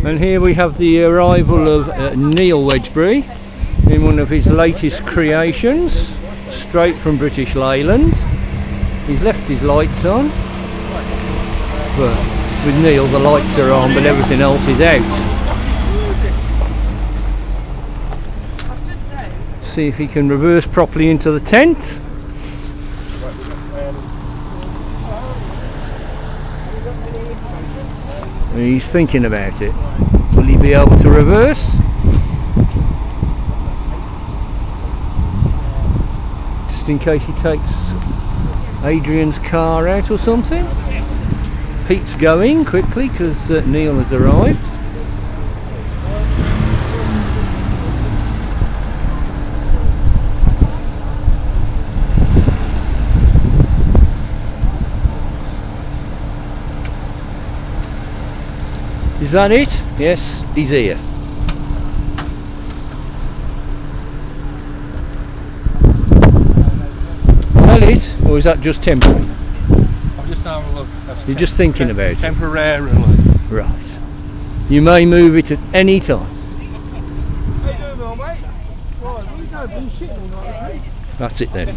And here we have the arrival of Neil Wedgbury in one of his latest creations, straight from British Leyland. He's left his lights on, but with Neil the lights are on but everything else is out. See if he can reverse properly into the tent. He's thinking about it. Will he be able to reverse? Just in case he takes Adrian's car out or something. Pete's going quickly because Neil has arrived. Is that it? Yes, he's here. Is that it? Or is that just temporary? I'm just having a look. You're just thinking about it? Temporarily. Right. You may move it at any time. How you doing, mate? Right, we don't be shitting all night, That's it then.